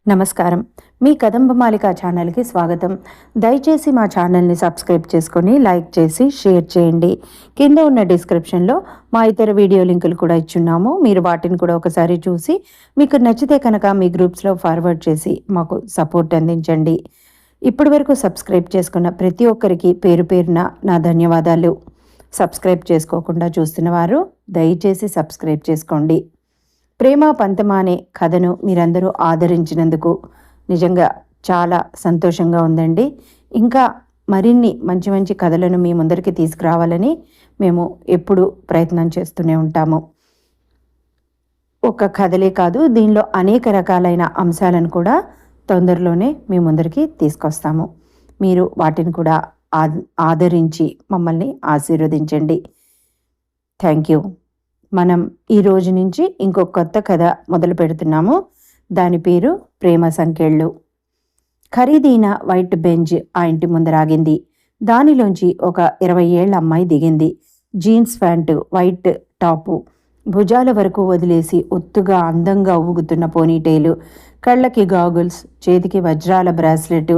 నమస్కారం. మీ కదంబమాలిక ఛానల్కి స్వాగతం. దయచేసి మా ఛానల్ని సబ్స్క్రైబ్ చేసుకొని లైక్ చేసి షేర్ చేయండి. కింద ఉన్న డిస్క్రిప్షన్లో మా ఇతర వీడియో లింకులు కూడా ఇచ్చున్నాము. మీరు వాటిని కూడా ఒకసారి చూసి మీకు నచ్చితే కనుక మీ గ్రూప్స్లో ఫార్వర్డ్ చేసి మాకు సపోర్ట్ అందించండి. ఇప్పటి వరకు సబ్స్క్రైబ్ చేసుకున్న ప్రతి ఒక్కరికి పేరు పేరున నా ధన్యవాదాలు. సబ్స్క్రైబ్ చేసుకోకుండా చూస్తున్న వారు దయచేసి సబ్స్క్రైబ్ చేసుకోండి. ప్రేమ పంతమా అనే కథను మీరందరూ ఆదరించినందుకు నిజంగా చాలా సంతోషంగా ఉందండి. ఇంకా మరిన్ని మంచి మంచి కథలను మీ ముందరికి తీసుకురావాలని మేము ఎప్పుడు ప్రయత్నం చేస్తూనే ఉంటాము. ఒక కథలే కాదు, దీనిలో అనేక రకాలైన అంశాలను కూడా తొందరలోనే మీ ముందరికి తీసుకొస్తాము. మీరు వాటిని కూడా ఆదరించి మమ్మల్ని ఆశీర్వదించండి. Thank you. మనం ఈ రోజు నుంచి ఇంకొక కొత్త కథ మొదలు పెడుతున్నాము. దాని పేరు ప్రేమ సంకెళ్ళు. ఖరీదైన వైట్ బెంచ్ ఆ ఇంటి ముందరాగింది. దానిలోంచి ఒక 20 ఏళ్ల అమ్మాయి దిగింది. జీన్స్ ప్యాంటు, వైట్ టాపు, భుజాల వరకు వదిలేసి ఒత్తుగా అందంగా ఊగుతున్న పోనీటైలు, కళ్ళకి గాగుల్స్, చేతికి వజ్రాల బ్రాస్లెట్,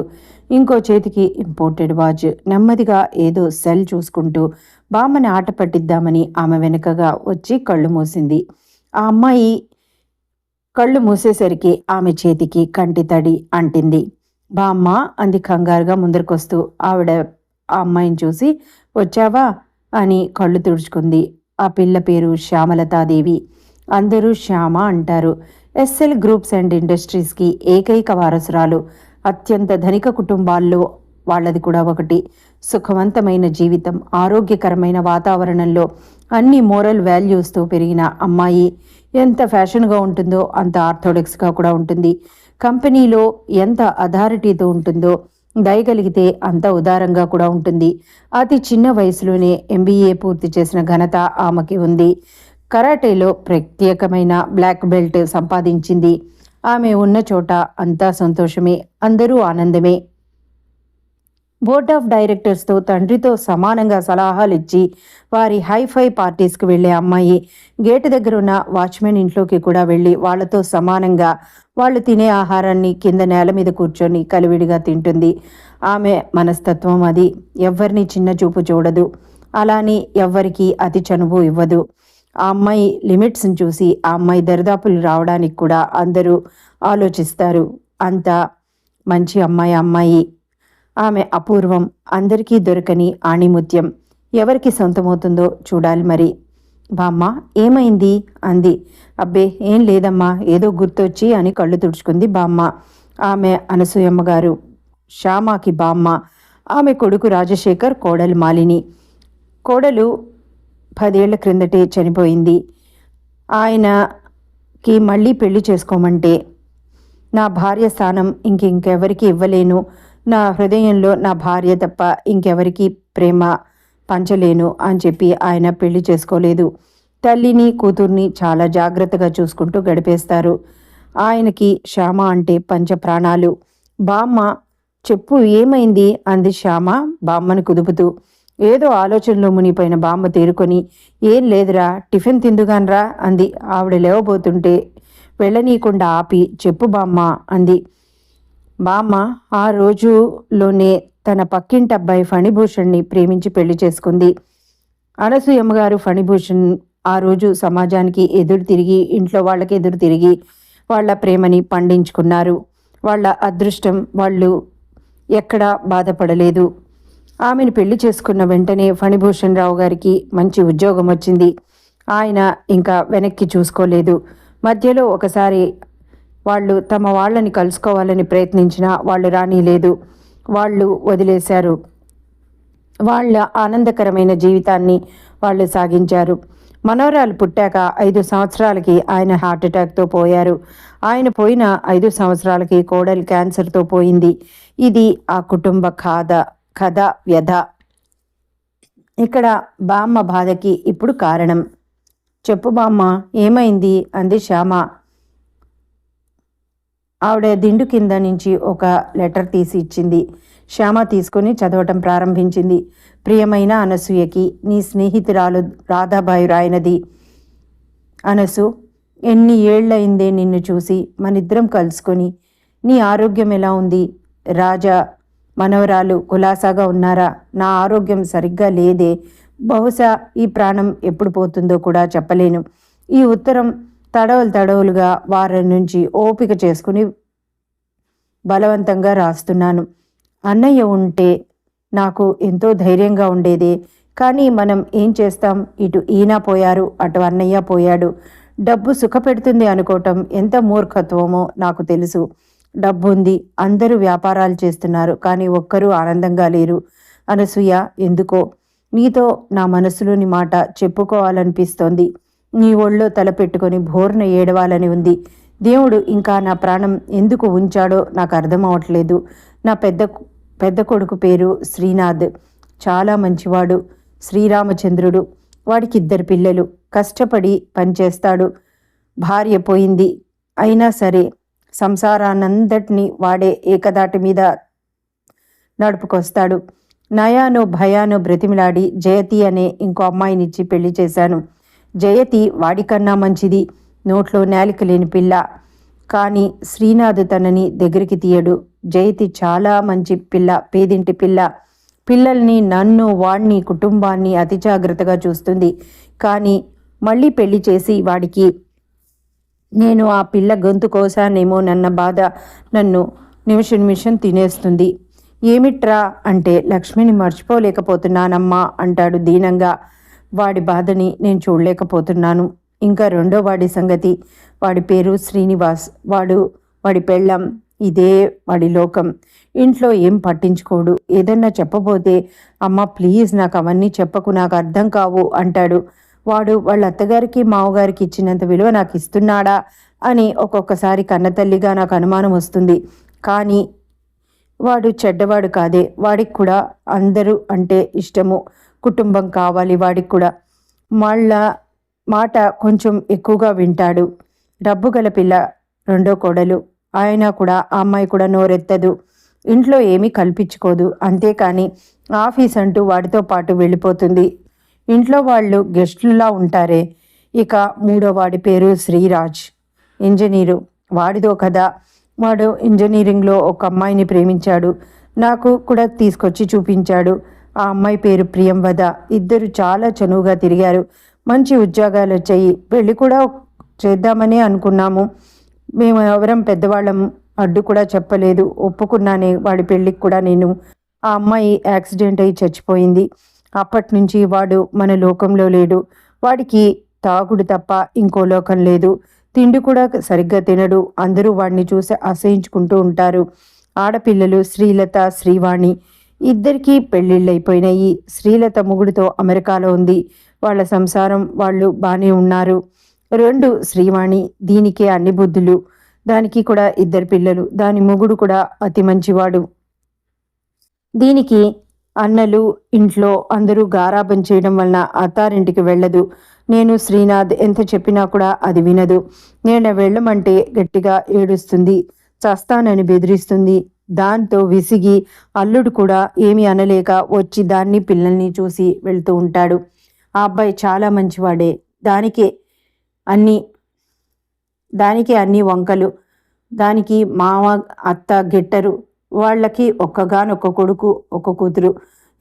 ఇంకో చేతికి ఇంపోర్టెడ్ వాచ్. నెమ్మదిగా ఏదో సెల్ చూసుకుంటూ బామ్మని ఆట పట్టిద్దామని ఆమె వెనుకగా వచ్చి కళ్ళు మూసింది. ఆ అమ్మాయి కళ్ళు మూసేసరికి ఆమె చేతికి కంటి తడి అంటింది. బామ్మ అంది కంగారుగా ముందరకొస్తూ. ఆవిడ ఆ అమ్మాయిని చూసి వచ్చావా అని కళ్ళు తుడుచుకుంది. ఆ పిల్ల పేరు శ్యామలతాదేవి. అందరూ శ్యామ అంటారు. ఎస్ఎల్ గ్రూప్స్ అండ్ ఇండస్ట్రీస్కి ఏకైక వారసురాలు. అత్యంత ధనిక కుటుంబాల్లో వాళ్ళది కూడా ఒకటి. సుఖవంతమైన జీవితం, ఆరోగ్యకరమైన వాతావరణంలో అన్ని మోరల్ వాల్యూస్తో పెరిగిన అమ్మాయి. ఎంత ఫ్యాషన్గా ఉంటుందో అంత ఆర్థోడాక్స్గా కూడా ఉంటుంది. కంపెనీలో ఎంత అథారిటీతో ఉంటుందో, దయగలిగితే అంత ఉదారంగా కూడా ఉంటుంది. అతి చిన్న వయసులోనే MBA పూర్తి చేసిన ఘనత ఆమెకి ఉంది. కరాటేలో ప్రత్యేకమైన బ్లాక్ బెల్ట్ సంపాదించింది. ఆమె ఉన్న చోట అంతా సంతోషమే, అందరూ ఆనందమే. బోర్డ్ ఆఫ్ డైరెక్టర్స్తో తండ్రితో సమానంగా సలహాలు ఇచ్చి వారి హైఫై పార్టీస్కి వెళ్ళే అమ్మాయి. గేటు దగ్గర ఉన్న వాచ్మెన్ ఇంట్లోకి కూడా వెళ్ళి వాళ్లతో సమానంగా వాళ్ళు తినే ఆహారాన్ని కింద నేల మీద కూర్చొని కలివిడిగా తింటుంది. ఆమె మనస్తత్వం అది. ఎవ్వరిని చిన్న చూపు చూడదు, అలాని ఎవ్వరికి అతి చనువు ఇవ్వదు. ఆ అమ్మాయి లిమిట్స్ని చూసి ఆ అమ్మాయి దరిదాపులు రావడానికి కూడా అందరూ ఆలోచిస్తారు. అంత మంచి అమ్మాయి. ఆమె అపూర్వం, అందరికీ దొరకని ఆణిముత్యం. ఎవరికి సొంతమవుతుందో చూడాలి మరి. బామ్మ ఏమైంది అంది. అబ్బే ఏం లేదమ్మా, ఏదో గుర్తొచ్చి అని కళ్ళు తుడుచుకుంది బామ్మ. ఆమె అనసూయమ్మ గారు, శ్యామకి బామ్మ. ఆమె కొడుకు రాజశేఖర్, కోడలు మాలిని. కోడలు 10 ఏళ్ల క్రిందటే చనిపోయింది. ఆయనకి మళ్ళీ పెళ్లి చేసుకోమంటే, నా భార్య స్థానం ఇంకెవరికి ఇవ్వలేను, నా హృదయంలో నా భార్య తప్ప ఇంకెవరికి ప్రేమ పంచలేను అని చెప్పి ఆయన పెళ్లి చేసుకోలేదు. తల్లిని కూతుర్ని చాలా జాగ్రత్తగా చూసుకుంటూ గడిపేస్తారు. ఆయనకి శ్యామ అంటే పంచప్రాణాలు. బామ్మ చెప్పు ఏమైంది అంది శ్యామ బామ్మను కుదుపుతూ. ఏదో ఆలోచనలో మునిపోయిన బామ్మ తేరుకొని, ఏం లేదురా, టిఫిన్ తిందుగానరా అంది. ఆవిడ లేవబోతుంటే వెళ్ళనీయకుండా ఆపి, చెప్పు బామ్మ అంది. బామ్మ ఆ రోజులోనే తన పక్కింటి అబ్బాయి ఫణిభూషణ్ణి ప్రేమించి పెళ్లి చేసుకుంది. అనసూయమ్మ గారు ఫణిభూషణ్ ఆ రోజు సమాజానికి ఎదురు తిరిగి, ఇంట్లో వాళ్ళకి ఎదురు తిరిగి వాళ్ళ ప్రేమని పండించుకున్నారు. వాళ్ళ అదృష్టం, వాళ్ళు ఎక్కడా బాధపడలేదు. ఆమెను పెళ్లి చేసుకున్న వెంటనే ఫణిభూషణ్ రావు గారికి మంచి ఉద్యోగం వచ్చింది. ఆయన ఇంకా వెనక్కి చూసుకోలేదు. మధ్యలో ఒకసారి వాళ్ళు తమ వాళ్ళని కలుసుకోవాలని ప్రయత్నించినా వాళ్ళు రానీలేదు. వాళ్ళు వదిలేశారు. వాళ్ళ ఆనందకరమైన జీవితాన్ని వాళ్ళు సాగించారు. మనవరాలు పుట్టాక 5 సంవత్సరాలకి ఆయన హార్ట్అటాక్తో పోయారు. ఆయన పోయిన 5 సంవత్సరాలకి కోడలు క్యాన్సర్తో పోయింది. ఇది ఆ కుటుంబ కథ వ్యధ. ఇక్కడ బామ్మ బాధకి ఇప్పుడు కారణం. చెప్పు బామ్మ ఏమైంది అంది శ్యామ. ఆవిడ దిండు కింద నుంచి ఒక లెటర్ తీసి ఇచ్చింది. శ్యామ తీసుకుని చదవటం ప్రారంభించింది. ప్రియమైన అనసూయకి, నీ స్నేహితురాలు రాధాబాయి రాయనది. అనసు, ఎన్ని ఏళ్లయిందే నిన్ను చూసి, మనిద్దరం కలుసుకొని నీ ఆరోగ్యం ఎలా ఉంది? రాజా మనవరాలు కులాసాగా ఉన్నారా? నా ఆరోగ్యం సరిగ్గా లేదే. బహుశా ఈ ప్రాణం ఎప్పుడు పోతుందో కూడా చెప్పలేను. ఈ ఉత్తరం తడవలుగా వారం నుంచి ఓపిక చేసుకుని బలవంతంగా రాస్తున్నాను. అన్నయ్య ఉంటే నాకు ఎంతో ధైర్యంగా ఉండేదే. కానీ మనం ఏం చేస్తాం? ఇటు ఈయన పోయారు, అటు అన్నయ్య పోయాడు. డబ్బు సుఖపెడుతుంది అనుకోవటం ఎంత మూర్ఖత్వమో నాకు తెలుసు. డబ్బుంది, అందరూ వ్యాపారాలు చేస్తున్నారు, కానీ ఒక్కరూ ఆనందంగా లేరు. అనసూయ, ఎందుకో నీతో నా మనసులోని మాట చెప్పుకోవాలనిపిస్తోంది. నీ ఒళ్ళో తలపెట్టుకొని భోర్న ఏడవాలని ఉంది. దేవుడు ఇంకా నా ప్రాణం ఎందుకు ఉంచాడో నాకు అర్థం అవట్లేదు. నా పెద్ద కొడుకు పేరు శ్రీనాథ్. చాలా మంచివాడు. శ్రీరామచంద్రుడు. వాడికి 2 పిల్లలు. కష్టపడి పనిచేస్తాడు. భార్య పోయింది. అయినా సరే సంసారాన్నంతటినీ వాడే ఏకదాటి మీద నడుపుకొస్తాడు. నయానో భయానో బ్రతిమిలాడి జయతి అనే ఇంకో అమ్మాయినిచ్చి పెళ్లి చేశాను. జయతి వాడికన్నా మంచిది. నోట్లో నాలిక లేని పిల్ల. కానీ శ్రీనాథ్ తనని దగ్గరికి తీయడు. జయతి చాలా మంచి పిల్ల, పేదింటి పిల్ల. పిల్లల్ని, నన్ను, వాణ్ణి, కుటుంబాన్ని అతి జాగ్రత్తగా చూస్తుంది. కానీ మళ్ళీ పెళ్లి చేసి వాడికి నేను ఆ పిల్ల గొంతు కోసానేమో నన్న బాధ నన్ను నిమిషం తినేస్తుంది. ఏమిట్రా అంటే, లక్ష్మిని మర్చిపోలేకపోతున్నానమ్మా అంటాడు దీనంగా. వాడి బాధని నేను చూడలేకపోతున్నాను. ఇంకా రెండో వాడి సంగతి. వాడి పేరు శ్రీనివాస్. వాడి పెళ్ళం. ఇదే వాడి లోకం. ఇంట్లో ఏం పట్టించుకోడు. ఏదన్నా చెప్పబోతే, అమ్మ ప్లీజ్ నాకు అవన్నీ చెప్పకు, నాకు అర్థం కావు అంటాడు. వాడు వాళ్ళ అత్తగారికి మావగారికి ఇచ్చినంత విలువ నాకు ఇస్తున్నాడా అని ఒక్కొక్కసారి కన్నతల్లిగా నాకు అనుమానం వస్తుంది. కానీ వాడు చెడ్డవాడు కాదే. వాడికి కూడా అందరూ అంటే ఇష్టము. కుటుంబం కావాలి వాడికి కూడా. వాళ్ళ మాట కొంచెం ఎక్కువగా వింటాడు. డబ్బు గల పిల్ల రెండో కోడలు. ఆయన కూడా, ఆ అమ్మాయి కూడా నోరెత్తదు. ఇంట్లో ఏమీ కల్పించుకోదు. అంతేకాని ఆఫీస్ అంటూ వాడితో పాటు వెళ్ళిపోతుంది. ఇంట్లో వాళ్ళు గెస్టులా ఉంటారే. ఇక మూడో వాడి పేరు శ్రీరాజ్. ఇంజనీరు. వాడిదో కదా. వాడు ఇంజనీరింగ్లో ఒక అమ్మాయిని ప్రేమించాడు. నాకు కూడా తీసుకొచ్చి చూపించాడు. ఆ అమ్మాయి పేరు ప్రియంవద. ఇద్దరు చాలా చనువుగా తిరిగారు. మంచి ఉద్యోగాలు వచ్చాయి. పెళ్లి కూడా చేద్దామని అనుకున్నాము. మేము ఎవరం పెద్దవాళ్ళం అడ్డు కూడా చెప్పలేదు. ఒప్పుకున్నానే వాడి పెళ్ళికి కూడా నేను. ఆ అమ్మాయి యాక్సిడెంట్ అయి చచ్చిపోయింది. అప్పటి నుంచి వాడు మన లోకంలో లేడు. వాడికి తాగుడు తప్ప ఇంకో లోకం లేదు. తిండి కూడా సరిగ్గా తినడు. అందరూ వాడిని చూసి అసహించుకుంటూ ఉంటారు. ఆడపిల్లలు శ్రీలత, శ్రీవాణి. ఇద్దరికీ పెళ్ళిళ్ళైపోయినాయి. శ్రీలత మొగుడితో అమెరికాలో ఉంది. వాళ్ళ సంసారం వాళ్ళు బాగానే ఉన్నారు. 2 శ్రీవాణి. దీనికే అన్ని బుద్ధులు. దానికి కూడా 2 పిల్లలు. దాని మొగుడు కూడా అతి మంచివాడు. దీనికి అన్నలు, ఇంట్లో అందరూ గారాబం చేయడం వలన అత్తారింటికి వెళ్ళదు. నేను శ్రీనాథ్ ఎంత చెప్పినా కూడా అది వినదు. నేను వెళ్ళమంటే గట్టిగా ఏడుస్తుంది. చస్తానని బెదిరిస్తుంది. దాంతో విసిగి అల్లుడు కూడా ఏమీ అనలేక వచ్చి దాన్ని పిల్లల్ని చూసి వెళ్తూ ఉంటాడు. ఆ అబ్బాయి చాలా మంచివాడే. దానికే అన్ని వంకలు. దానికి మామ, అత్త గెట్టరు. వాళ్ళకి ఒక్కగానొక్క కొడుకు, ఒక కూతురు.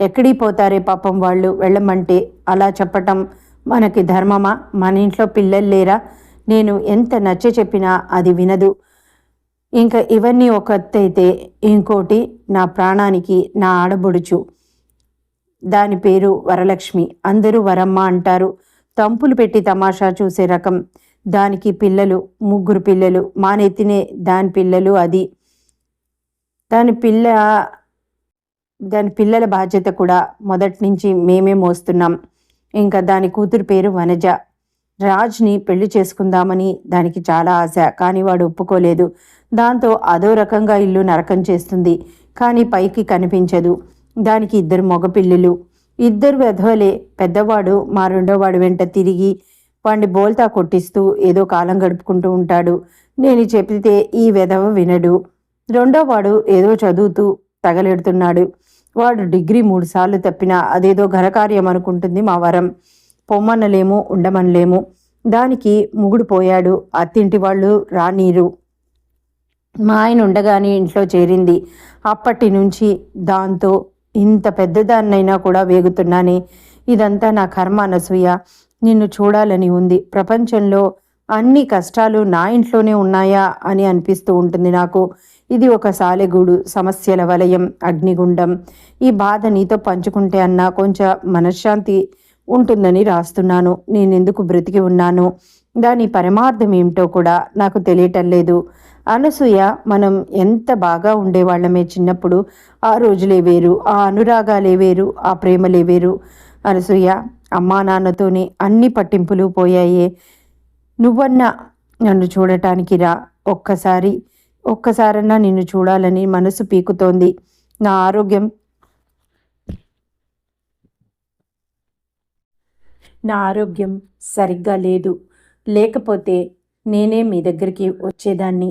ఎక్కడికి పోతారే పాపం వాళ్ళు. వెళ్ళమంటే అలా చెప్పటం మనకి ధర్మమా? మన ఇంట్లో పిల్లలు లేరా? నేను ఎంత నచ్చ చెప్పినా అది వినదు. ఇంకా ఇవన్నీ ఒక ఎత్తైతే, ఇంకోటి నా ప్రాణానికి నా ఆడబొడుచు. దాని పేరు వరలక్ష్మి. అందరూ వరమ్మ అంటారు. తంపులు పెట్టి తమాషా చూసే రకం. దానికి పిల్లలు, 3 పిల్లలు. మా నెత్తినే దాని పిల్లలు. అది దాని పిల్లల బాధ్యత కూడా మొదటి నుంచి మేమే మోస్తున్నాం. ఇంకా దాని కూతురు పేరు వనజ. రాజ్ని పెళ్లి చేసుకుందామని దానికి చాలా ఆశ. కానీ వాడు ఒప్పుకోలేదు. దాంతో అదో రకంగా ఇల్లు నరకం చేస్తుంది. కానీ పైకి కనిపించదు. దానికి 2 మగపిల్లలు. 2 వెధవలే. పెద్దవాడు మా రెండోవాడు వెంట తిరిగి వాడిని బోల్తా కొట్టిస్తూ ఏదో కాలం గడుపుకుంటూ ఉంటాడు. నేను చెబితే ఈ వెధవ వినడు. రెండోవాడు ఏదో చదువుతూ తగలెడుతున్నాడు. వాడు డిగ్రీ 3 సార్లు తప్పినా అదేదో ఘనకార్యం అనుకుంటుంది మా వరం. పొమ్మనలేము, ఉండమనలేము. దానికి మొగుడు పోయాడు. అత్తింటి వాళ్ళు రానీరు. మా ఆయన ఉండగానే ఇంట్లో చేరింది. అప్పటి నుంచి దాంతో ఇంత పెద్దదాన్నైనా కూడా వేగుతున్నానే. ఇదంతా నా కర్మ అనసూయ. నిన్ను చూడాలని ఉంది. ప్రపంచంలో అన్ని కష్టాలు నా ఇంట్లోనే ఉన్నాయా అని అనిపిస్తూ ఉంటుంది నాకు. ఇది ఒక సాలెగూడు, సమస్యల వలయం, అగ్నిగుండం. ఈ బాధ నీతో పంచుకుంటే అన్నా కొంచెం మనశ్శాంతి ఉంటుందని రాస్తున్నాను. నేనెందుకు బ్రతికి ఉన్నాను, దాని పరమార్థం ఏమిటో కూడా నాకు తెలియటం లేదు. అనసూయ, మనం ఎంత బాగా ఉండేవాళ్ళమే చిన్నప్పుడు. ఆ రోజులే వేరు, ఆ అనురాగాలే వేరు, ఆ ప్రేమలే వేరు. అనసూయ, అమ్మా నాన్నతోనే అన్ని పట్టింపులు పోయాయే. నువ్వన్నా నన్ను చూడటానికి రా. ఒక్కసారన్నా నిన్ను చూడాలని మనసు పీకుతోంది. నా ఆరోగ్యం సరిగ్గా లేదు. లేకపోతే నేనే మీ దగ్గరికి వచ్చేదాన్ని.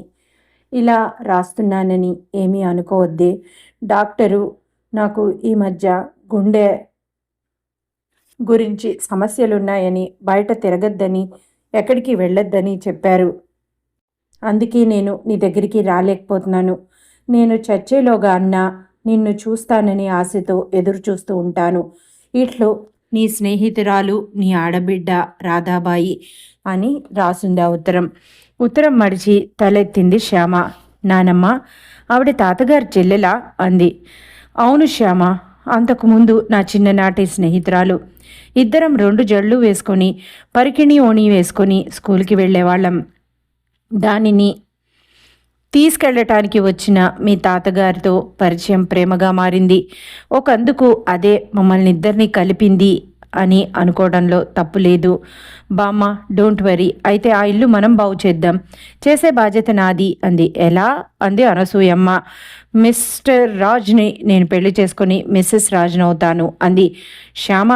ఇలా రాస్తున్నానని ఏమీ అనుకోవద్దే. డాక్టరు నాకు ఈ మధ్య గుండె గురించి సమస్యలున్నాయని, బయట తిరగద్దని, ఎక్కడికి వెళ్ళొద్దని చెప్పారు. అందుకే నేను నీ దగ్గరికి రాలేకపోతున్నాను. నేను చచ్చేలోగా అన్నా నిన్ను చూస్తానని ఆశతో ఎదురు చూస్తూ ఉంటాను. ఇట్లో నీ స్నేహితురాలు, నీ ఆడబిడ్డ రాధాబాయి అని రాసుంది ఆ ఉత్తరం. ఉత్తరం మడిచి తలెత్తింది శ్యామ. నానమ్మ, ఆవిడ తాతగారి చెల్లెలా అంది. అవును శ్యామ, అంతకుముందు నా చిన్ననాటి స్నేహితురాలు. ఇద్దరం 2 జళ్ళు వేసుకొని, పరికిణి ఓణి వేసుకొని స్కూల్కి వెళ్ళేవాళ్ళం. దానిని తీసుకెళ్ళటానికి వచ్చిన మీ తాతగారితో పరిచయం ప్రేమగా మారింది. ఒకందుకు అదే మమ్మల్ని ఇద్దరిని కలిపింది అని అనుకోవడంలో తప్పు లేదు. బామ్మ, డోంట్ వరీ. అయితే ఆ ఇల్లు మనం బాగు చేద్దాం. చేసే బాధ్యత నాది అంది. ఎలా అంది అనసూయమ్మ. మిస్టర్ రాజ్ని నేను పెళ్లి చేసుకొని మిస్సెస్ రాజ్ను అవుతాను అంది శ్యామ.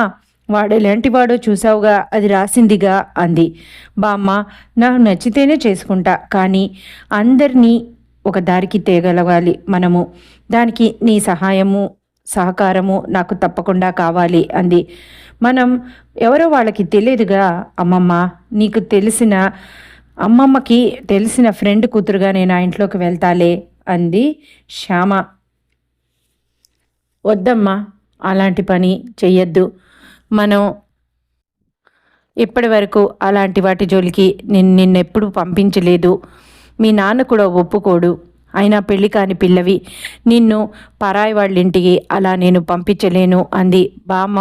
వాడెలాంటివాడో చూసావుగా, అది రాసిందిగా అంది. బామ్మ, నాకు నచ్చితేనే చేసుకుంటా, కానీ అందరినీ ఒక దారికి తేగలగాలి మనము. దానికి నీ సహకారము నాకు తప్పకుండా కావాలి అంది. మనం ఎవరో వాళ్ళకి తెలియదుగా అమ్మమ్మ. నీకు తెలిసిన అమ్మమ్మకి తెలిసిన ఫ్రెండ్ కూతురుగా నేను ఆ ఇంట్లోకి వెళ్తాలే అంది శ్యామ. వద్దమ్మా, అలాంటి పని చెయ్యొద్దు. మనం ఇప్పటి వరకు అలాంటి వాటి జోలికి నిన్నెప్పుడు పంపించలేదు. మీ నాన్న కూడా ఒప్పుకోడు. అయినా పెళ్లి కాని పిల్లవి, నిన్ను పరాయి వాళ్ళింటికి అలా నేను పంపించలేను అంది. బామ్మ,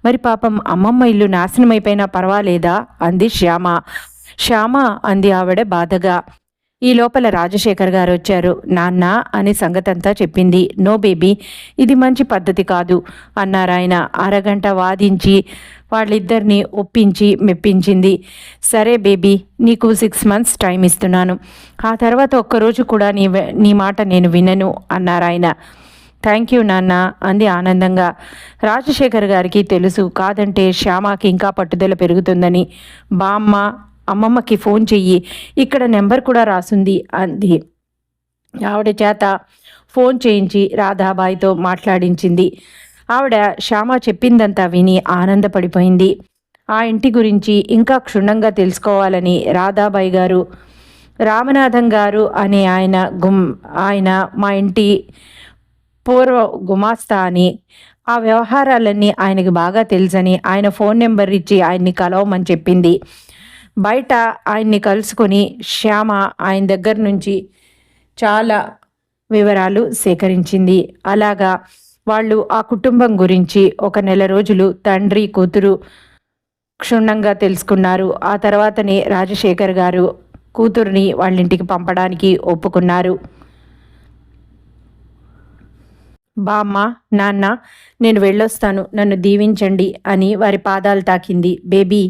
మరి పాపం అమ్మమ్మ ఇల్లు నాశనమైపోయినా పర్వాలేదా అంది శ్యామ అంది ఆవిడ బాధగా. ఈ లోపల రాజశేఖర్ గారు వచ్చారు. నాన్న అని సంగతంతా చెప్పింది. నో బేబీ, ఇది మంచి పద్ధతి కాదు అన్నారాయన. అరగంట వాదించి వాళ్ళిద్దరినీ ఒప్పించి మెప్పించింది. సరే బేబీ, నీకు 6 months టైం ఇస్తున్నాను. ఆ తర్వాత ఒక్కరోజు కూడా నీ మాట నేను వినను అన్నారాయన. థ్యాంక్ యూ నాన్న అంది ఆనందంగా. రాజశేఖర్ గారికి తెలుసు కాదంటే శ్యామకి ఇంకా పట్టుదల పెరుగుతుందని. బామ్మ, అమ్మమ్మకి ఫోన్ చెయ్యి, ఇక్కడ నెంబర్ కూడా రాసుంది అంది. ఆవిడ చేత ఫోన్ చేయించి రాధాబాయితో మాట్లాడించింది. ఆవిడ శ్యామ చెప్పిందంతా విని ఆనందపడిపోయింది. ఆ ఇంటి గురించి ఇంకా క్షుణ్ణంగా తెలుసుకోవాలని రాధాబాయి గారు, రామనాథం గారు అనే ఆయన మా ఇంటి పూర్వ గుమాస్తా అని, ఆ వ్యవహారాలన్నీ ఆయనకి బాగా తెలుసని ఆయన ఫోన్ నెంబర్ ఇచ్చి ఆయన్ని కలవమని చెప్పింది. బయట ఆయన్ని కలుసుకొని శ్యామ ఆయన దగ్గర నుంచి చాలా వివరాలు సేకరించింది. అలాగా వాళ్ళు ఆ కుటుంబం గురించి 1 నెల రోజులు తండ్రి కూతురు క్షుణ్ణంగా తెలుసుకున్నారు. ఆ తర్వాతనే రాజశేఖర్ గారు కూతుర్ని వాళ్ళింటికి పంపడానికి ఒప్పుకున్నారు. బామ్మ, నాన్న, నేను వెళ్ళొస్తాను, నన్ను దీవించండి అని వారి పాదాలు తాకింది. బేబీ,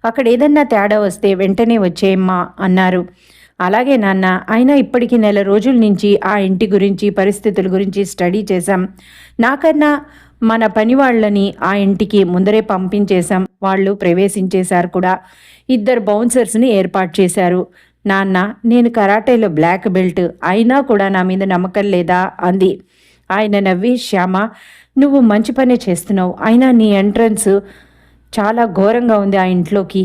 అక్కడ ఏదన్నా తేడా వస్తే వెంటనే వచ్చేయమ్మా అన్నారు. అలాగే నాన్న, అయినా ఇప్పటికి 1 నెల రోజుల నుంచి ఆ ఇంటి గురించి, పరిస్థితుల గురించి స్టడీ చేశాం. నాకన్నా మన పని వాళ్ళని ఆ ఇంటికి ముందరే పంపించేశాం. వాళ్ళు ప్రవేశించేశారు కూడా. 2 బౌన్సర్స్ని ఏర్పాటు చేశారు. నాన్న, నేను కరాటేలో బ్లాక్ బెల్ట్, అయినా కూడా నా మీద నమ్మకం లేదా అంది. ఆయన నవ్వి, శ్యామ, నువ్వు మంచి పనే చేస్తున్నావు. అయినా నీ ఎంట్రన్స్ చాలా ఘోరంగా ఉంది ఆ ఇంట్లోకి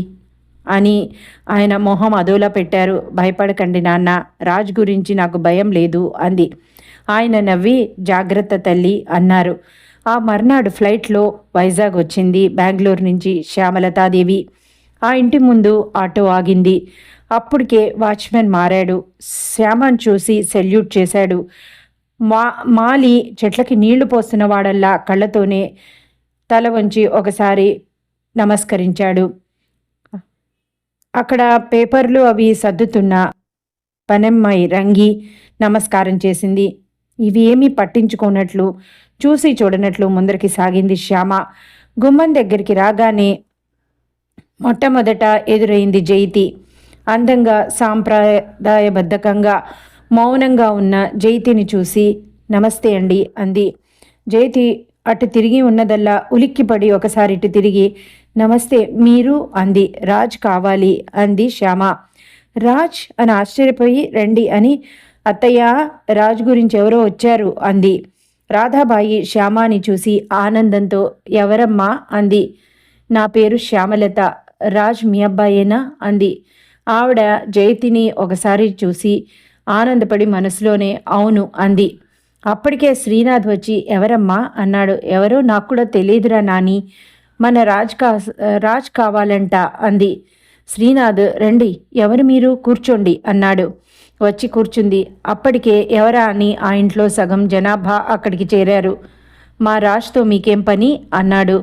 అని ఆయన మొహం అదోలా పెట్టారు. భయపడకండి నాన్న, రాజ్ గురించి నాకు భయం లేదు అంది. ఆయన నవ్వి జాగ్రత్త తల్లి అన్నారు. ఆ మర్నాడు ఫ్లైట్లో వైజాగ్ వచ్చింది బెంగళూరు నుంచి శ్యామలతాదేవి. ఆ ఇంటి ముందు ఆటో ఆగింది. అప్పటికే వాచ్మెన్ మారాడు. శ్యామను చూసి సెల్యూట్ చేశాడు. మాలి చెట్లకి నీళ్లు పోస్తున్న వాడల్లా కళ్ళతోనే తల వంచి ఒకసారి నమస్కరించాడు. అక్కడ పేపర్లు అవి సర్దుతున్న పనమ్మాయి రంగి నమస్కారం చేసింది. ఇవి ఏమీ పట్టించుకోనట్లు, చూసి చూడనట్లు ముందరికి సాగింది శ్యామ. గుమ్మం దగ్గరికి రాగానే మొట్టమొదట ఎదురైంది జైతి. అందంగా సాంప్రదాయబద్ధకంగా మౌనంగా ఉన్న జైతిని చూసి నమస్తే అండి అంది. జైతి అటు తిరిగి ఉన్నదల్లా ఉలిక్కిపడి ఒకసారి ఇటు తిరిగి నమస్తే మీరు అంది. రాజ్ కావాలి అంది శ్యామ. రాజ్ అని ఆశ్చర్యపోయి రండి అని అత్తయ్య రాజ్ గురించి ఎవరో వచ్చారు అంది. రాధాబాయి శ్యామాని చూసి ఆనందంతో ఎవరమ్మా అంది. నా పేరు శ్యామలత, రాజ్ మీ అబ్బాయేనా అంది. ఆవిడ జయతిని ఒకసారి చూసి ఆనందపడి మనసులోనే అవును అంది. అప్పటికే శ్రీనాథ్ వచ్చి ఎవరమ్మా అన్నాడు. ఎవరో నాకు కూడా తెలియదురా నాని, మన రాజ్ కావాలంట అంది. శ్రీనాథ్ రండి, ఎవరు మీరు, కూర్చోండి అన్నాడు. వచ్చి కూర్చుంది. అప్పటికే ఎవరా అని ఆ ఇంట్లో సగం జనాభా అక్కడికి చేరారు. మా రాజ్తో మీకేం పని అన్నాడు.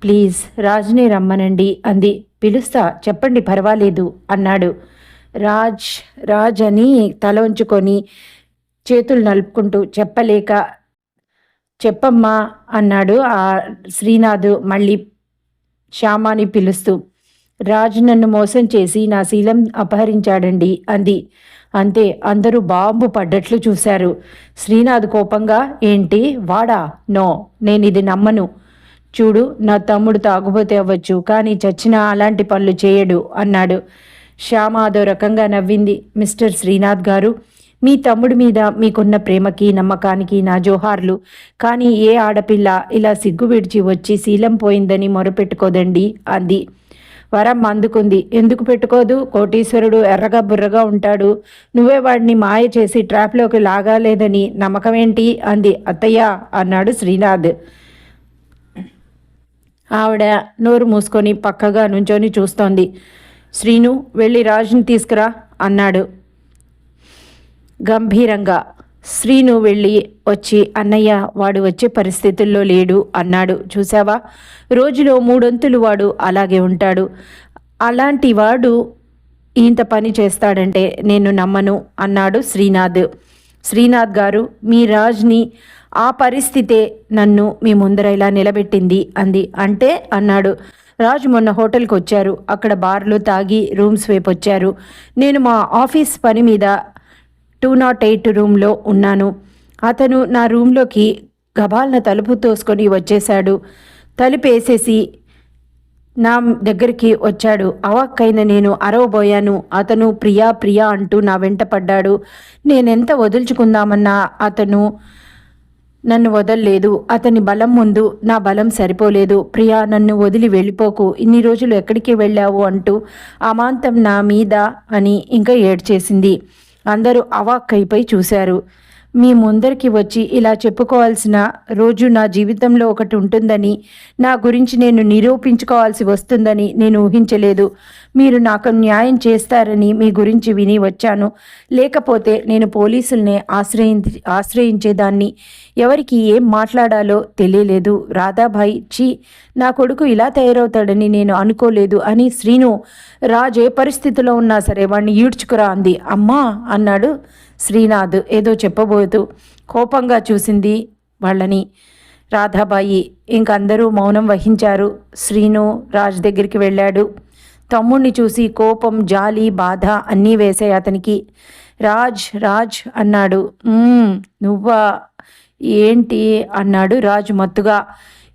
ప్లీజ్ రాజ్నే రమ్మనండి అంది. పిలుస్తా, చెప్పండి పర్వాలేదు అన్నాడు. రాజ్ అని తల ఉంచుకొని చేతులు నలుపుకుంటూ చెప్పలేక చెప్పమ్మా అన్నాడు ఆ శ్రీనాథ్ మళ్ళీ శ్యామాని పిలుస్తూ. రాజు నన్ను మోసం చేసి నా శీలం అపహరించాడండి అంది. అంతే, అందరూ బాంబు పడ్డట్లు చూశారు. శ్రీనాథ్ కోపంగా ఏంటి వాడా, నో నేను ఇది నమ్మను. చూడు, నా తమ్ముడు తాగుబోతే అవ్వచ్చు, కానీ చచ్చినా అలాంటి పనులు చేయడు అన్నాడు. శ్యామ అదో రకంగా నవ్వింది. మిస్టర్ శ్రీనాథ్ గారు, మీ తమ్ముడి మీద మీకున్న ప్రేమకి నమ్మకానికి నా జోహార్లు. కానీ ఏ ఆడపిల్ల ఇలా సిగ్గు విడిచి వచ్చి శీలం పోయిందని మొరపెట్టుకోదండి అంది. వరం అందుకుంది. ఎందుకు పెట్టుకోదు, కోటీశ్వరుడు ఎర్రగా బుర్రగా ఉంటాడు. నువ్వే వాడిని మాయ చేసి ట్రాప్లోకి లాగాలేదని నమ్మకమేంటి అంది. అత్తయ్య అన్నాడు శ్రీనాథ్. ఆవిడ నోరు మూసుకొని పక్కగా నుంచొని చూస్తోంది. శ్రీను, వెళ్ళి రాజుని తీసుకురా అన్నాడు గంభీరంగా. శ్రీను వెళ్ళి వచ్చి అన్నయ్య వాడు వచ్చే పరిస్థితుల్లో లేడు అన్నాడు. చూసావా, రోజులో 3 వంతులు వాడు అలాగే ఉంటాడు. అలాంటి వాడు ఇంత పని చేస్తాడంటే నేను నమ్మను అన్నాడు శ్రీనాథ్. శ్రీనాథ్ గారు, మీ రాజ్ని ఆ పరిస్థితే నన్ను మీ ముందర ఇలా నిలబెట్టింది అంది. అంటే అన్నాడు. రాజు మొన్న హోటల్కి వచ్చారు. అక్కడ బార్లో తాగి రూమ్స్ వైపు వచ్చారు. నేను మా ఆఫీస్ పని మీద 208 రూమ్లో ఉన్నాను. అతను నా రూమ్లోకి గబాల్న తలుపు తోసుకొని వచ్చేశాడు. తలుపేసేసి నా దగ్గరికి వచ్చాడు. అవాక్కైన నేను అరవబోయాను. అతను ప్రియా ప్రియా అంటూ నా వెంట పడ్డాడు. నేనెంత వదులుచుకుందామన్నా అతను నన్ను వదల్లేదు. అతని బలం ముందు నా బలం సరిపోలేదు. ప్రియా, నన్ను వదిలి వెళ్ళిపోకు, ఇన్ని రోజులు ఎక్కడికి వెళ్ళావు అంటూ అమాంతం నా మీద అని ఇంకా ఏడ్చేసింది. అందరూ అవాక్కైపోయి చూశారు. మీ ముందరికి వచ్చి ఇలా చెప్పుకోవాల్సిన రోజు నా జీవితంలో ఒకటి ఉంటుందని, నా గురించి నేను నిరూపించుకోవాల్సి వస్తుందని నేను ఊహించలేదు. మీరు నాకు న్యాయం చేస్తారని మీ గురించి విని వచ్చాను. లేకపోతే నేను పోలీసుల్ని ఆశ్రయించేదాన్ని. ఎవరికి ఏం మాట్లాడాలో తెలియలేదు. రాధాబాయి, ఛీ, నా కొడుకు ఇలా తయారవుతాడని నేను అనుకోలేదు అని శ్రీను రాజ్ ఏ పరిస్థితిలో ఉన్నా సరే వాడిని ఈడ్చుకురా అంది. అమ్మా అన్నాడు శ్రీనాథ్ ఏదో చెప్పబోతూ. కోపంగా చూసింది వాళ్ళని రాధాబాయి. ఇంకందరూ మౌనం వహించారు. శ్రీను రాజ్ దగ్గరికి వెళ్ళాడు. తమ్ముణ్ణి చూసి కోపం, జాలి, బాధ అన్నీ వేశాయి అతనికి. రాజ్ అన్నాడు. నువ్వా ఏంటి అన్నాడు రాజు మత్తుగా.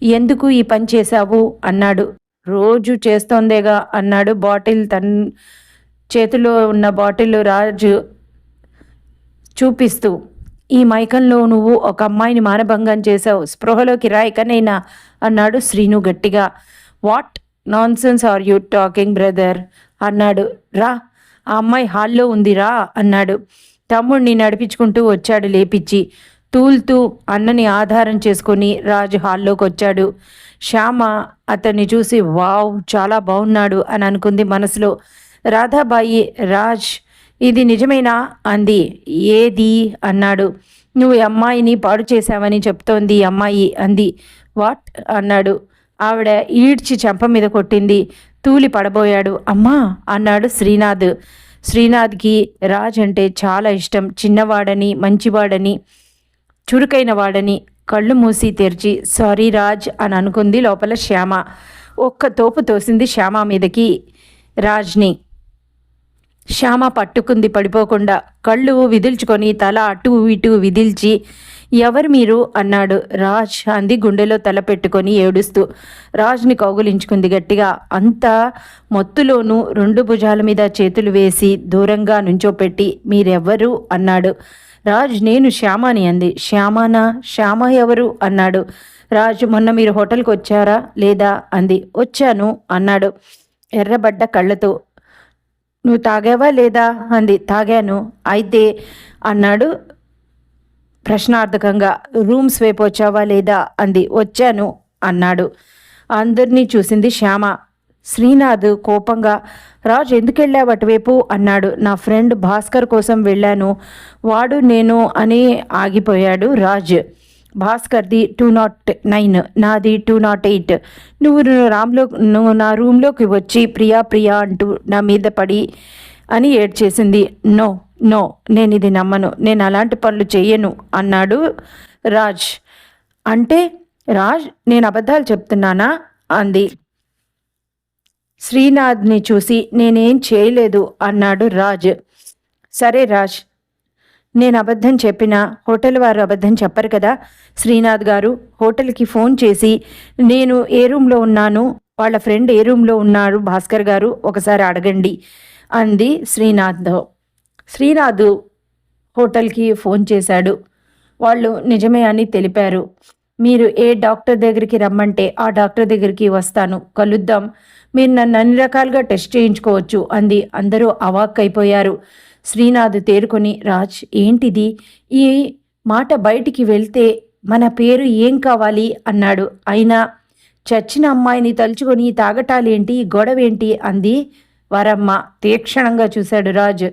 ఎందుకు ఈ పని చేశావు అన్నాడు. రోజు చేస్తోందేగా అన్నాడు. బాటిల్ చేతిలో ఉన్న బాటిల్ రాజు చూపిస్తూ. ఈ మైకంలో నువ్వు ఒక అమ్మాయిని మానభంగం చేశావు, స్పృహలోకి రాయికనైనా అన్నాడు శ్రీను గట్టిగా. What nonsense are you talking brother అన్నాడు. రా, ఆ అమ్మాయి హాల్లో ఉందిరా అన్నాడు. తమ్ముడిని నడిపించుకుంటూ వచ్చాడు లేపిచ్చి. తూల్తూ అన్నని ఆధారం చేసుకొని రాజు హాల్లోకి వచ్చాడు. శ్యామ అతన్ని చూసి వావ్, చాలా బాగున్నాడు అని అనుకుంది మనసులో. రాధాబాయి, రాజ్, ఇది నిజమేనా అంది. ఏది అన్నాడు. నువ్వు ఈ అమ్మాయిని పాడు చేశావని చెప్తోంది ఈ అమ్మాయి అంది. వాట్ అన్నాడు. ఆవిడ ఈడ్చి చెంప మీద కొట్టింది. తూలి పడబోయాడు. అమ్మా అన్నాడు శ్రీనాథ్. శ్రీనాథ్కి రాజ్ అంటే చాలా ఇష్టం. చిన్నవాడని, మంచివాడని, చురుకైన వాడని. కళ్ళు మూసి తెరిచి సారీ రాజ్ అని అనుకుంది లోపల శ్యామ. ఒక్క తోపు తోసింది శ్యామ మీదకి రాజ్ని. శ్యామ పట్టుకుంది పడిపోకుండా. కళ్ళు విదిల్చుకొని తల అటు ఇటు విదిల్చి ఎవరు మీరు అన్నాడు. రాజ్ అంది గుండెలో తల పెట్టుకొని ఏడుస్తూ. రాజ్ని కౌగులించుకుంది గట్టిగా. అంతా మొత్తులోనూ 2 భుజాల మీద చేతులు వేసి దూరంగా నుంచోపెట్టి మీరెవ్వరు అన్నాడు. రాజ్ నేను శ్యామని అంది. శ్యామానా? శ్యామ ఎవరు అన్నాడు. రాజు మొన్న మీరు హోటల్కి వచ్చారా లేదా అంది. వచ్చాను అన్నాడు ఎర్రబడ్డ కళ్ళతో. నువ్వు తాగావా లేదా అంది. తాగాను. అయితే అన్నాడు ప్రశ్నార్థకంగా. రూమ్స్ వైపు వచ్చావా లేదా అంది. వచ్చాను అన్నాడు. అందరినీ చూసింది శ్యామ. శ్రీనాథ్ కోపంగా రాజు ఎందుకు వెళ్ళావు అటువైపు అన్నాడు. నా ఫ్రెండ్ భాస్కర్ కోసం వెళ్ళాను, వాడు నేను అని ఆగిపోయాడు రాజ్. భాస్కర్ది 209, నాది 208. నువ్వు నా రూమ్లోకి వచ్చి ప్రియా ప్రియా అంటూ నా మీద పడి అని ఏడ్చేసింది. నో నో, నేను ఇది నమ్మను, నేను అలాంటి పనులు చెయ్యను అన్నాడు రాజ్. అంటే రాజ్ నేను అబద్ధాలు చెప్తున్నానా అంది. శ్రీనాథ్ని చూసి నేనేం చేయలేదు అన్నాడు రాజ్. సరే రాజ్, నేను అబద్ధం చెప్పినా హోటల్ వారు అబద్ధం చెప్పరు కదా. శ్రీనాథ్ గారు హోటల్కి ఫోన్ చేసి నేను ఏ రూమ్లో ఉన్నాను, వాళ్ళ ఫ్రెండ్ ఏ రూమ్లో ఉన్నారు భాస్కర్ గారు ఒకసారి అడగండి అంది శ్రీనాథ్. శ్రీనాథ్ హోటల్కి ఫోన్ చేశాడు. వాళ్ళు నిజమే అని తెలిపారు. మీరు ఏ డాక్టర్ దగ్గరికి రమ్మంటే ఆ డాక్టర్ దగ్గరికి వస్తాను, కలుద్దాం, మీరు నన్ను అన్ని రకాలుగా టెస్ట్ చేయించుకోవచ్చు అంది. అందరూ అవాక్కైపోయారు. శ్రీనాథ్ తేరుకొని రాజ్ ఏంటిది, ఈ మాట బయటికి వెళ్తే మన పేరు ఏం కావాలి అన్నాడు. అయినా చచ్చిన అమ్మాయిని తలుచుకొని తాగటాలేంటి, గొడవేంటి అంది వరమ్మ. తీక్షణంగా చూశాడు రాజ్.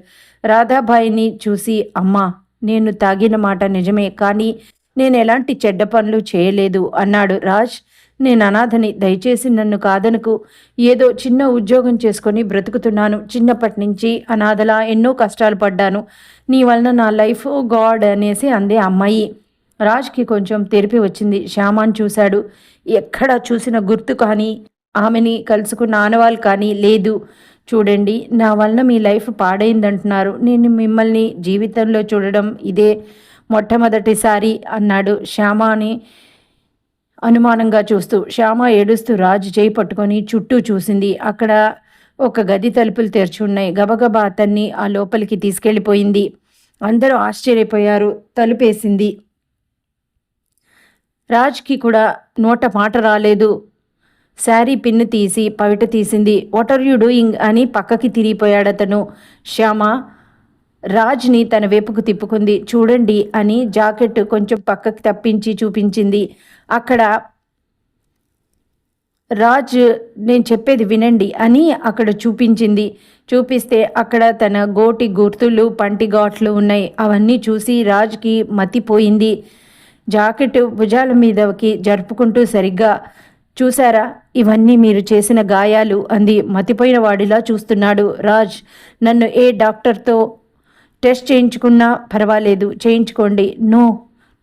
రాధాబాయిని చూసి అమ్మా, నేను తాగిన మాట నిజమే, కానీ నేను ఎలాంటి చెడ్డ పనులు చేయలేదు అన్నాడు రాజ్. నేను అనాథని, దయచేసి నన్ను కాదనుకు. ఏదో చిన్న ఉద్యోగం చేసుకొని బ్రతుకుతున్నాను. చిన్నప్పటి నుంచి అనాథలా ఎన్నో కష్టాలు పడ్డాను. నీ వలన నా లైఫ్ గాడ్ అనేసి అందే అమ్మాయి. రాజ్కి కొంచెం తెరిపి వచ్చింది. శ్యామాన్ చూశాడు. ఎక్కడ చూసిన గుర్తు కానీ ఆమెని కలుసుకున్న ఆనవాళ్ళు కానీ లేదు. చూడండి, నా వలన మీ లైఫ్ పాడైందంటున్నారు. నేను మిమ్మల్ని జీవితంలో చూడడం ఇదే మొట్టమొదటిసారి అన్నాడు శ్యామాని అనుమానంగా చూస్తూ. శ్యామ ఏడుస్తూ రాజు చేయి పట్టుకొని చుట్టూ చూసింది. అక్కడ ఒక గది తలుపులు తెరిచి ఉన్నాయి. గబగబా అతన్ని ఆ లోపలికి తీసుకెళ్ళిపోయింది. అందరూ ఆశ్చర్యపోయారు. తలుపేసింది. రాజ్కి కూడా నోట మాట రాలేదు. శారీ పిన్ను తీసి పవిట తీసింది. వాట్ ఆర్ యూ డూయింగ్ అని పక్కకి తిరిగిపోయాడు అతను. శ్యామ రాజ్ని తన వైపుకు తిప్పుకుంది. చూడండి అని జాకెట్ కొంచెం పక్కకి తప్పించి చూపించింది. అక్కడ రాజ్ నేను చెప్పేది వినండి అని అక్కడ చూపించింది. చూపిస్తే అక్కడ తన గోటి గుర్తులు, పంటి ఘాట్లు ఉన్నాయి. అవన్నీ చూసి రాజ్కి మతిపోయింది. జాకెట్ భుజాల మీదకి జరుపుకుంటూ సరిగ్గా చూసారా, ఇవన్నీ మీరు చేసిన గాయాలు అంది. మతిపోయిన వాడిలా చూస్తున్నాడు రాజ్. నన్ను ఏ డాక్టర్తో టెస్ట్ చేయించుకున్నా పర్వాలేదు, చేయించుకోండి. నో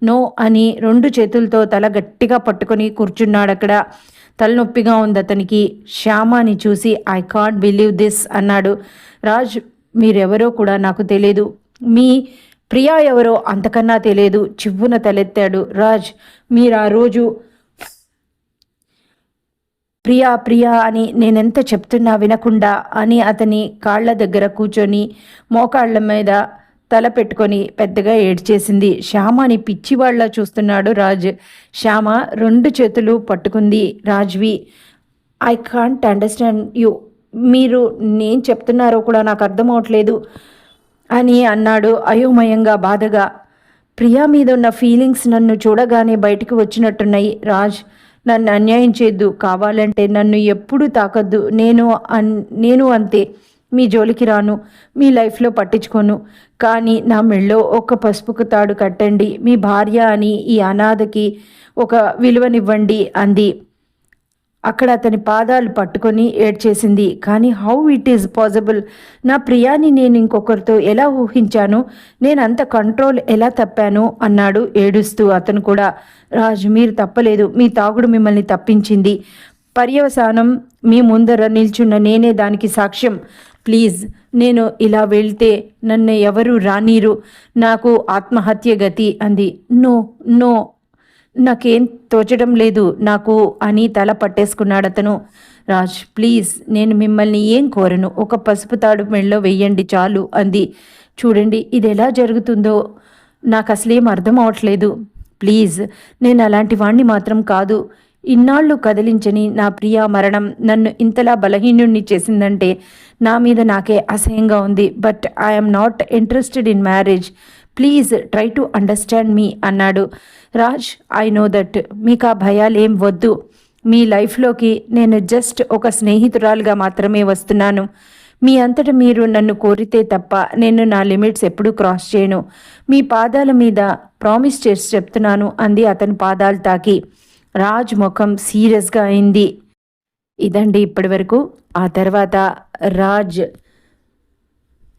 నో అని 2 చేతులతో తల గట్టిగా పట్టుకొని కూర్చున్నాడు అక్కడ. తలనొప్పిగా ఉంది అతనికి. శ్యామాని చూసి ఐ కాంట్ బిలీవ్ దిస్ అన్నాడు. రాజ్ మీరెవరో కూడా నాకు తెలియదు, మీ ప్రియా ఎవరో అంతకన్నా తెలియదు. చివ్వున తలెత్తాడు రాజ్. మీరు ఆ రోజు ప్రియా ప్రియా అని నేనెంత చెప్తున్నా వినకుండా అని అతని కాళ్ల దగ్గర కూర్చొని మోకాళ్ల మీద తల పెట్టుకొని పెద్దగా ఏడ్చేసింది. శ్యామని పిచ్చివాళ్లా చూస్తున్నాడు రాజ్. శ్యామ 2 చేతులు పట్టుకుంది Rajvi. I can't understand you మీరు నేను చెప్తున్నారో కూడా నాకు అర్థం అవట్లేదు అని అన్నాడు అయోమయంగా, బాధగా. ప్రియా మీద ఉన్న ఫీలింగ్స్ నన్ను చూడగానే బయటకు వచ్చినట్టున్నాయి. రాజ్, నన్ను అన్యాయం చేయొద్దు, కావాలంటే నన్ను ఎప్పుడు తాకద్దు. నేను అంతే, మీ జోలికి రాను, మీ లైఫ్లో పట్టించుకోను. కానీ నా మెళ్ళో ఒక పసుపుకు తాడు కట్టండి, మీ భార్య అని ఈ అనాథకి ఒక విలువనివ్వండి అంది. అక్కడ అతని పాదాలు పట్టుకొని ఏడ్చేసింది. కానీ హౌ ఇట్ ఈజ్ పాసిబుల్? నా ప్రియాని నేను ఇంకొకరితో ఎలా ఊహించాను? నేను అంత కంట్రోల్ ఎలా తప్పాను అన్నాడు ఏడుస్తూ అతను కూడా. రాజు, మీరు తప్పలేదు, మీ తాగుడు మిమ్మల్ని తప్పించింది. పర్యవసానం మీ ముందర నిల్చున్న నేనే దానికి సాక్ష్యం. ప్లీజ్, నేను ఇలా వెళ్తే నన్ను ఎవరు రానీరు, నాకు ఆత్మహత్య గతి అంది. నో నో, నాకేం తోచడం లేదు నాకు అని తల పట్టేసుకున్నాడు అతను. రాజ్, ప్లీజ్, నేను మిమ్మల్ని ఏం కోరను, ఒక పసుపు తాడు మెళ్ళో వెయ్యండి చాలు అంది. చూడండి, ఇది ఎలా జరుగుతుందో నాకు అసలేం అర్థం అవట్లేదు. ప్లీజ్, నేను అలాంటి వాణ్ణి మాత్రం కాదు. ఇన్నాళ్ళు కదిలించని నా ప్రియా మరణం నన్ను ఇంతలా బలహీనుణ్ణి చేసిందంటే నా మీద నాకే అసహ్యంగా ఉంది. But I'm not interested in marriage. Please try to understand me అన్నాడు. Raj, I know that. మీకు ఆ భయాలేం వద్దు. మీ లైఫ్లోకి నేను జస్ట్ ఒక స్నేహితురాలుగా మాత్రమే వస్తున్నాను. మీ అంతట మీరు నన్ను కోరితే తప్ప నేను నా లిమిట్స్ ఎప్పుడూ క్రాస్ చేయను. మీ పాదాల మీద ప్రామిస్ చేసి చెప్తున్నాను అంది అతని పాదాలు తాకి. రాజ్ ముఖం సీరియస్గా అయింది. ఇదండి ఇప్పటి వరకు. ఆ తర్వాత రాజ్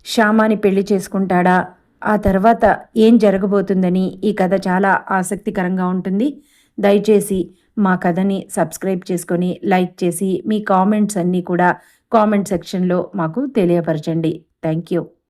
శ్యామాని పెళ్లి చేసుకుంటాడా, ఆ తర్వాత ఏం జరగబోతుందని ఈ కథ చాలా ఆసక్తికరంగా ఉంటుంది. దయచేసి మా కథని సబ్స్క్రైబ్ చేసుకొని లైక్ చేసి మీ కామెంట్స్ అన్నీ కూడా కామెంట్ సెక్షన్లో మాకు తెలియపరచండి. Thank you.